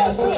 Yes,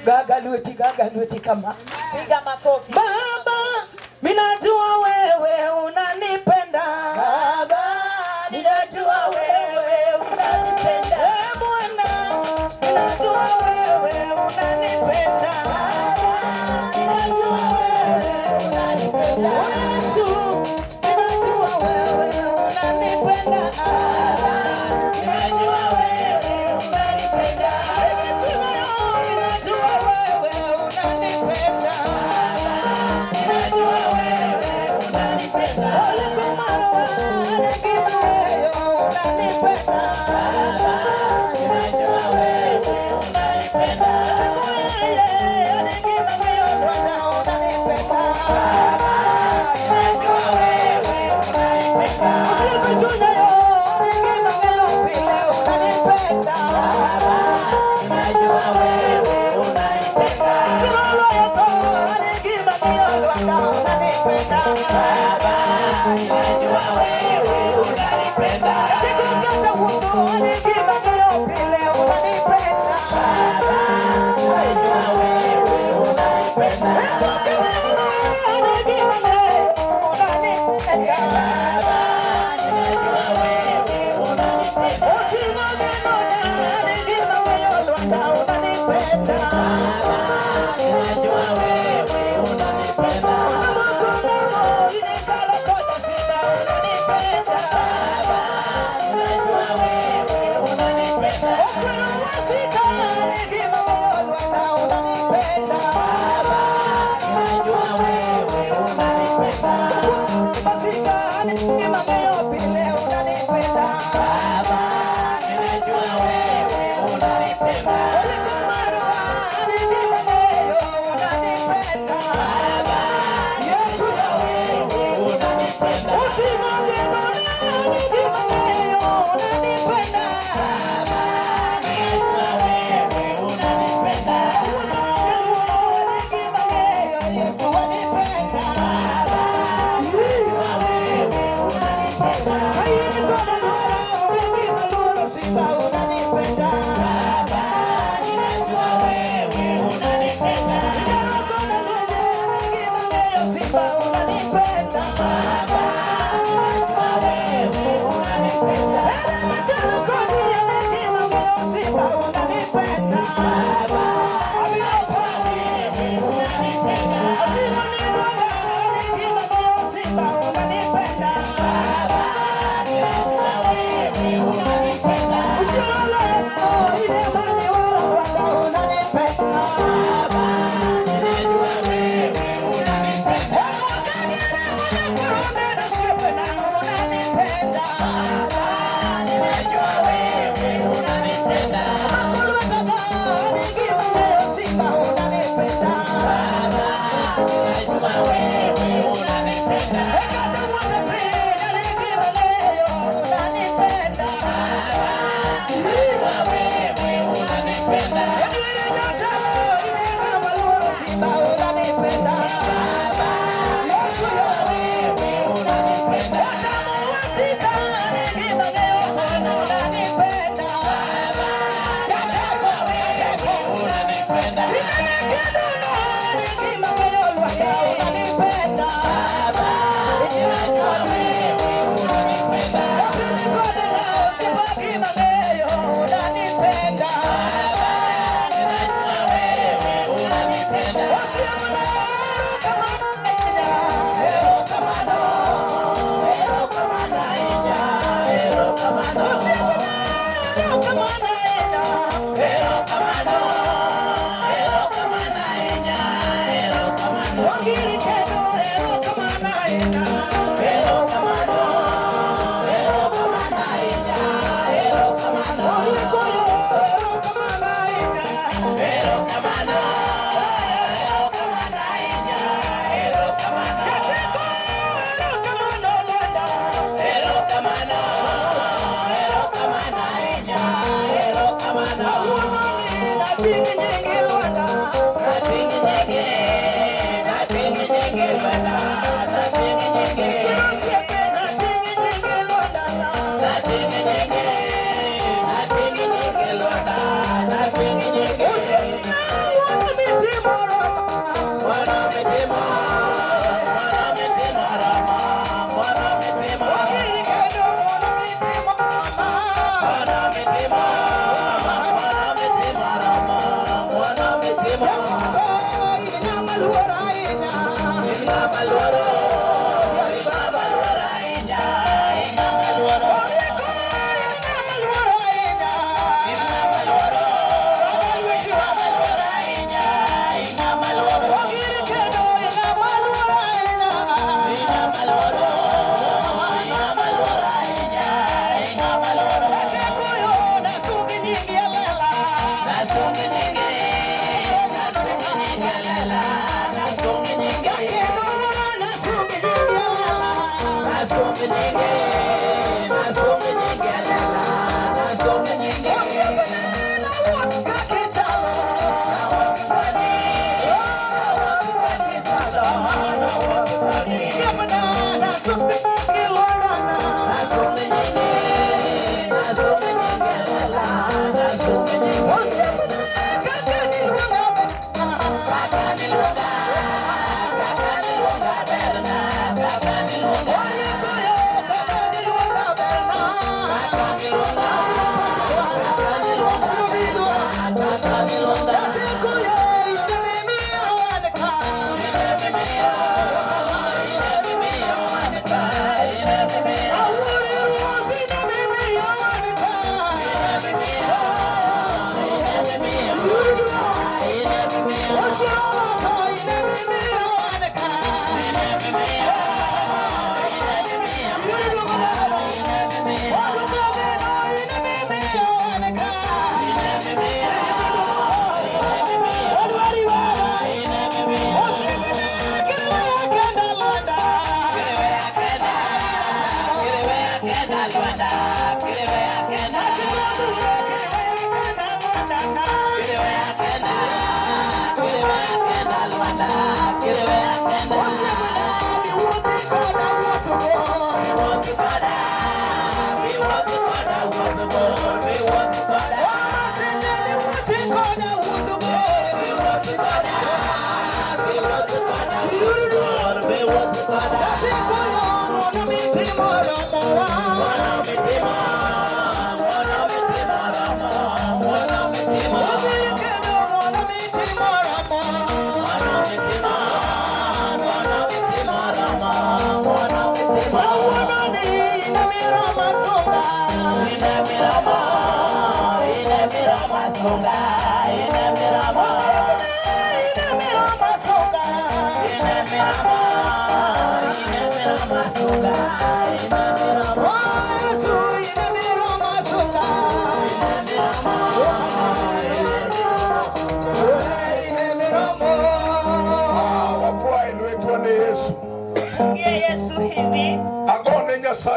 Gaga lueti kama piga makofi. Baba, minajua wewe unanipenda. Baba, minajua wewe unanipenda. Bwana, minajua wewe unanipenda. Baba, minajua wewe unanipenda. Yesu, minajua wewe unanipenda. Baba, minajua wewe unanipenda. Junior,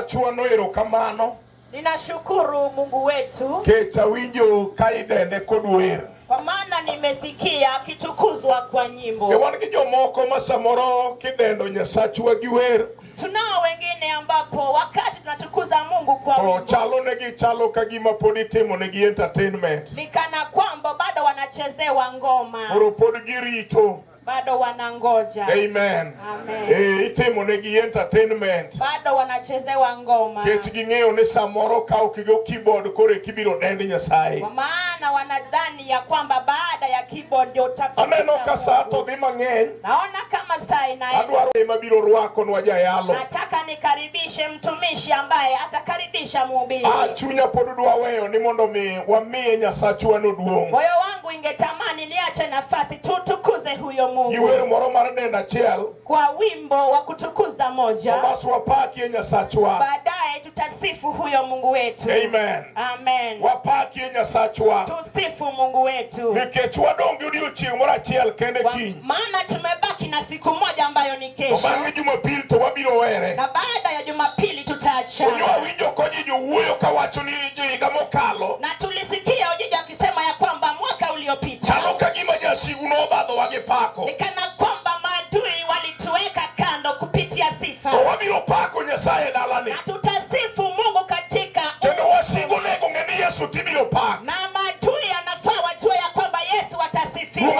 Chua noero kamano. Ninashukuru Mungu wetu. Kecha winjo kaidende kodwer. Kwa maana nimesikia akitukuzwa kwa nyimbo. Ewan ki jomoko masamoro kidendo Nyasachwa giwer. Tunao wengine ambapo wakati tunatukuza Mungu kwa wimbo, chalo negi chalo kagima podi timo negi entertainment. Nikana kwamba bado wanachezewa ngoma. Podi girito. Bado wanangoja. Amen. Amen. Itimo negi entertainment. Bado wanachezewa ngoma. Kechigingeo ni samoro kao kigo keyboard kore kibiro dendi Nyasaye. Kwa maana wanadhani ya kwamba baada ya keyboard ndio utakuwa. Ameno kasato dhima ng'eny. Naona kama saa inaenda. Adwaro mabiro rwako nwaja yalo. Nataka nikaribishe mtumishi ambaye atakaribisha mhubiri. Chunya podudwa weyo ni mondo mi wamiye Nyasachwa no duong'. Moyo wangu ingetamani niache nafasi tutukuze huyo Mungu. Giwer moro mar denda chiel. Kwa wimbo wa kutukuza moja. Basu wapaki Nyasachwa. Baadaye tutasifu huyo Mungu wetu. Amen. Amen. Wapaki Nyasachwa. Tusifu Mungu wetu. Nikech wadongi odiochieng' moro achiel kende kiny. Maana tumebaki na siku moja ambayo ni kesho. Bang'e Jumapili to wabiro were. Na baada ya Jumapili tutaachana. Onyo awinjo koji jowuoyo kawacho ni higa mokalo. Na tulisikia Ojiji akisema ya kwamba mwaka uliopita. Chalo kagima jasigu nobadho wage pako. Nikana kwamba maadui walituweka kando kupitia sifa. To wabiro pako Nyasaye dalani. Na tutasifu Mungu katika. Kendo wasigu nego ng'eni Yesu tibiro pak. Na maadui anafaa wajue ya kwamba Yesu atasifiwa.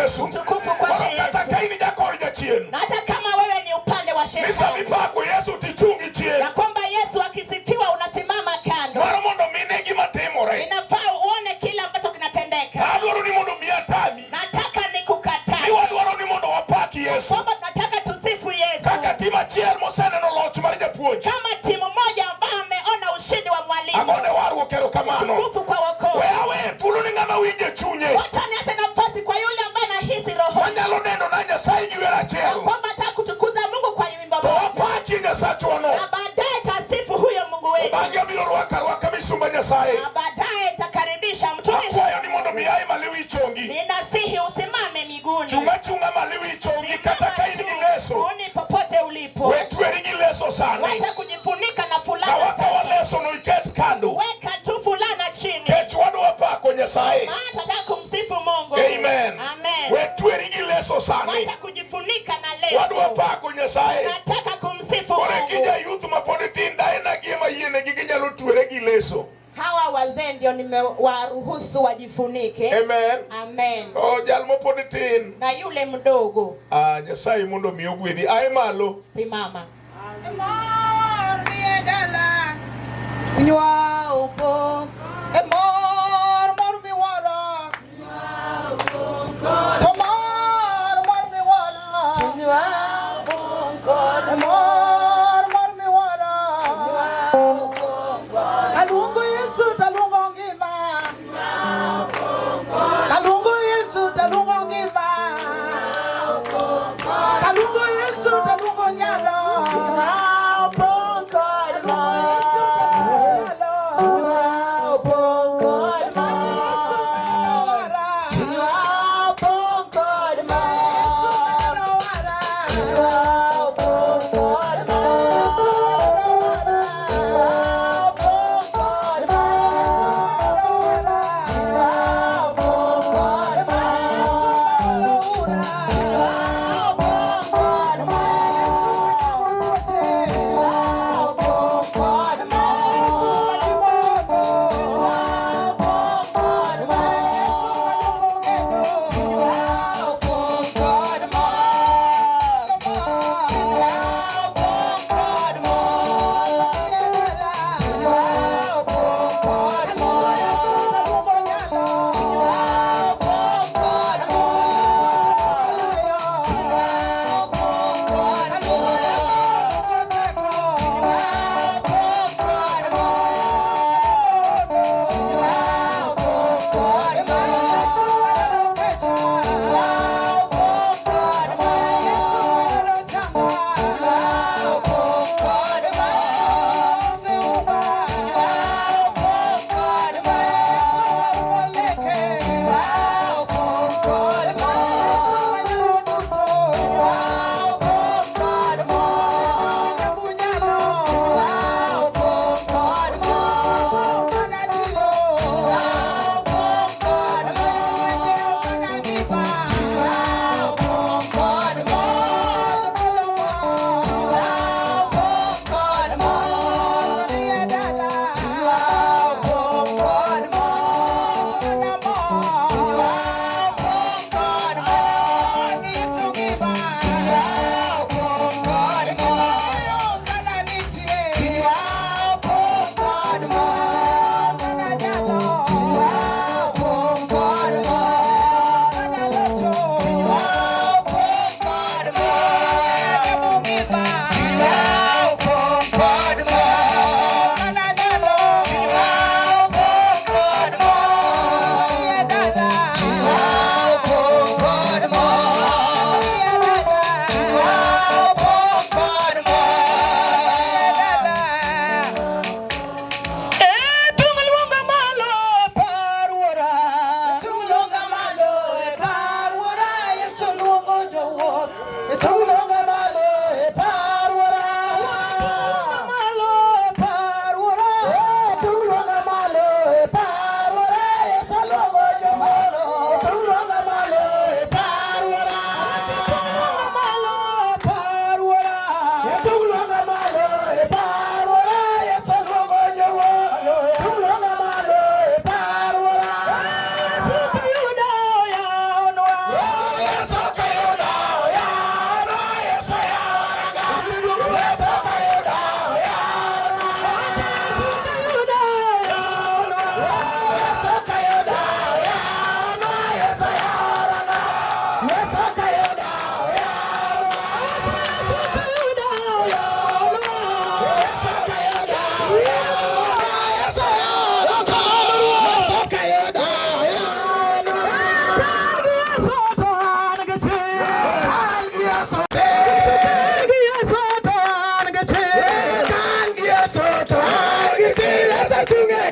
Yesu. Utukufu kwa Yesu. Kata kaini jakor jachien. Na hata kama wewe ni upande wa shetani. Misabi pako Yesu tichungi chien. Na kwamba Yesu akisifiwa unasimama kando. Mara mondo mine gima timore. Inafaa uone kila ambacho kinatendeka. Adwaro ni mondo miatami. Nataka nikukataa. Ni wadwaro ni mondo wapaki Yesu. Kwamba nataka tusifu Yesu. Kaka tima chiel moseneno loch mar japuonj. Kama timu moja ambayo ameona ushindi wa mwalimu. Agone waru kero kamano. Tukufu kwa wokovu. Wewe thulo ni ng'ama winje chunye. Wacha niache nafasi kwa yule ambaye anahisi roho. Wanyalo neno na Nyasaye giwer achiel. Kwamba nataka kutukuza Mungu kwa wimbo moja. Wapaki Nyasachwa no. Na baadaye tasifu huyo Mungu wetu. Bange biro rwaka misumba Nyasaye. Na baadaye takaribisha mtumishi. Akwayo ni mondo miai maliwi chongi. Ninasihi usimame miguuni. Chunga maliwi chongi kata kaini gileso. Uni popote ulipo. Wetweri gileso sani. Wacha kujifunika na fulana. Na waka waleso no iket kando. Weka tu fulana chini. Kech wadwa pako Nyasaye. Maana nataka kumsifu Mungu. Amen. Amen. Wetweri gileso sani. Wacha kujifunika na leso. Wadwa pako Nyasaye. Nataka kumsifu Mungu. Kore kija youth mapodi tin daena giema yene ginyalo twere gileso. Hawa wazee ndio nimewaruhusu wajifunike. Amen. Amen. Oh, jal mopod tin. Na yule mdogo. Nyasaye mondo mi ogwedhi. Ae malo. Simama. Nywa upo. Mor mi wala. Nywa upo. Mor mi wala. Nywa upo. Mor mi wala. Nywa upo. Talungu Yesu talungu ngima. Nywa upo. Talungu Yesu talungu ngima. Nywa upo. Talungu Yesu talungu nyalo. Nywa upo. Tuge